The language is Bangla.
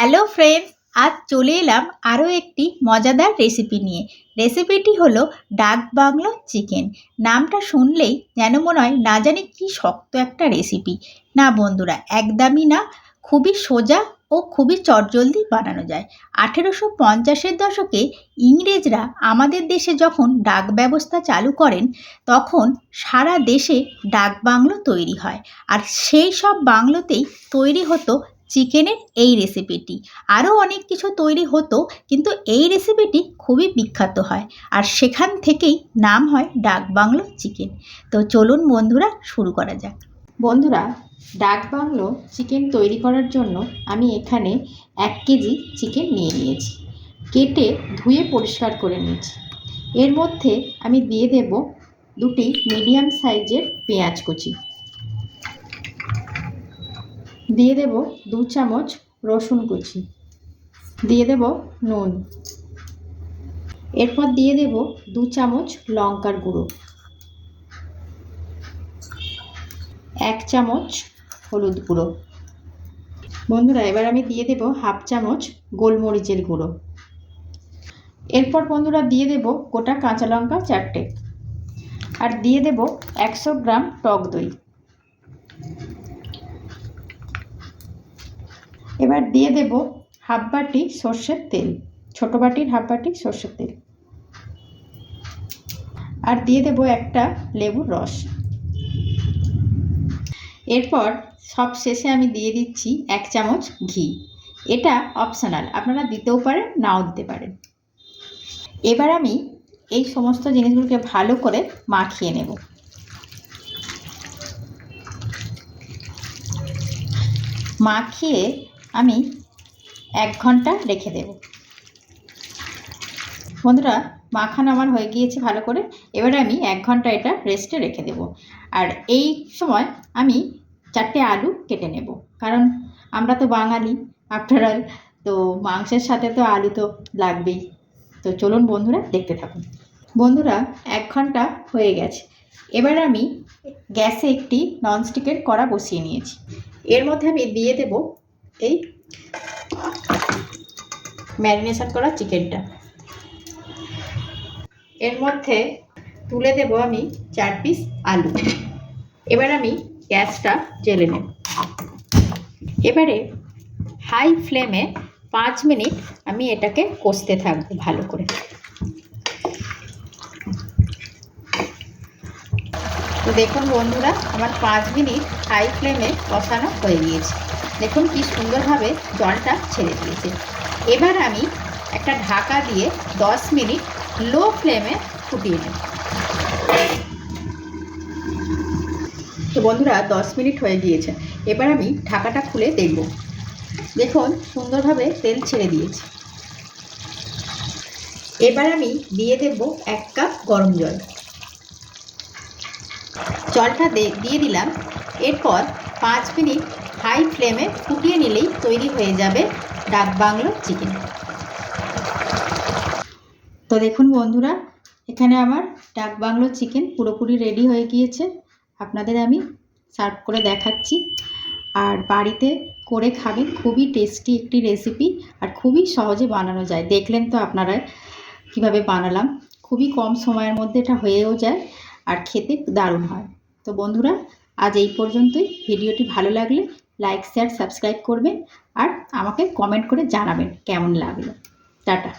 হ্যালো ফ্রেন্ডস, আজ চলে এলাম আরও একটি মজাদার রেসিপি নিয়ে। রেসিপিটি হলো ডাক বাংলো চিকেন। নামটা শুনলেই যেন মনে হয় না জানি কি শক্ত একটা রেসিপি। না বন্ধুরা, একদমই না, খুবই সোজা ও খুবই চটজলদি বানানো যায়। 1850-এর দশকে ইংরেজরা আমাদের দেশে যখন ডাক ব্যবস্থা চালু করেন, তখন সারা দেশে ডাক বাংলো তৈরি হয়। আর সেই সব বাংলোতেই তৈরি হতো চিকেনের এই রেসিপিটি। আরও অনেক কিছু তৈরি হতো, কিন্তু এই রেসিপিটি খুবই বিখ্যাত হয়, আর সেখান থেকেই নাম হয় ডাক বাংলো চিকেন। তো চলুন বন্ধুরা, শুরু করা যাক। বন্ধুরা, ডাক বাংলো চিকেন তৈরি করার জন্য আমি এখানে 1 কেজি চিকেন নিয়ে নিয়েছি। কেটে ধুয়ে পরিষ্কার করে নিয়েছি। এর মধ্যে আমি দিয়ে দেব 2টি মিডিয়াম সাইজের পেঁয়াজ কুচি, দিয়ে দেব 2 চামচ রসুন কুচি, দিয়ে দেব নুন, এরপর দিয়ে দেব 2 চামচ লঙ্কার গুঁড়ো, 1 চামচ হলুদ গুঁড়ো। বন্ধুরা, এবার আমি দিয়ে দেব 1/2 চামচ গোলমরিচের গুঁড়ো। এরপর বন্ধুরা দিয়ে দেব গোটা কাঁচা লঙ্কা 4টে, আর দিয়ে দেব 100 গ্রাম টক দই। এবার দিয়ে দেব 1/2 বাটি সর্ষের তেল, ছোটো বাটির 1/2 বাটি সর্ষের তেল, আর দিয়ে দেব একটা লেবুর রস। এরপর সব শেষে আমি দিয়ে দিচ্ছি 1 চামচ ঘি। এটা অপশনাল, আপনারা দিতেও পারেন, নাও দিতে পারেন। এবার আমি এই সমস্ত জিনিসগুলোকে ভালো করে মাখিয়ে নেব। মাখিয়ে আমি 1 ঘন্টা রেখে দেব। বন্ধুরা, মাখানো আমার হয়ে গিয়েছে ভালো করে। এবারে আমি 1 ঘন্টা এটা রেস্টে রেখে দেব। আর এই সময় আমি 4টে আলু কেটে নেব, কারণ আমরা তো বাঙালি আফটার অল, তো মাংসের সাথে তো আলু তো লাগবেই। তো চলুন বন্ধুরা, দেখতে থাকুন। বন্ধুরা, 1 ঘন্টা হয়ে গেছে। এবার আমি গ্যাসে একটি ননস্টিকের কড়া বসিয়ে নিয়েছি। এর মধ্যে আমি দিয়ে দেব এই ম্যারিনেশন করা চিকেনটা। এর মধ্যে তুলে দেব আমি 4 পিস আলু। এবার আমি গ্যাসটা জ্বেলে নেব। এবারে হাই ফ্লেমে 5 মিনিট আমি এটাকে কষতে থাকবো ভালো করে। তো দেখুন বন্ধুরা, আমার 5 মিনিট হাই ফ্লেমে কষানো হয়ে গিয়েছে। দেখুন কি সুন্দরভাবে জলটা ছেড়ে দিয়েছে। এবার আমি একটা ঢাকা দিয়ে 10 মিনিট লো ফ্লেমে ফুটিয়ে নেব। তো বন্ধুরা, 10 মিনিট হয়ে গিয়েছে। এবার আমি ঢাকাটা খুলে দেখব। দেখুন সুন্দরভাবে তেল ছেড়ে দিয়েছে। এবার আমি দিয়ে দেব 1 কাপ গরম জল। জলটা দিয়ে দিলাম। এরপর 5 মিনিট হাই ফ্লেমে ফুটিয়ে নিলেই তৈরি হয়ে যাবে ডাক বাংলো চিকেন। তো দেখুন বন্ধুরা, এখানে আমার ডাক বাংলো চিকেন পুরোপুরি রেডি হয়ে গিয়েছে। আপনাদের আমি সার্ভ করে দেখাচ্ছি। আর বাড়িতে করে খাবেন, খুবই টেস্টি একটি রেসিপি, আর খুবই সহজে বানানো যায়। দেখলেন তো আপনারা কিভাবে বানালাম। খুবই কম সময়ের মধ্যে এটা হয়েও যায়, আর খেতে দারুণ হয়। তো বন্ধুরা, আজ এই পর্যন্তই। ভিডিওটি ভালো লাগলে লাইক, শেয়ার, সাবস্ক্রাইব করবেন, আর আমাকে কমেন্ট করে জানাবেন কেমন লাগলো। টাটা।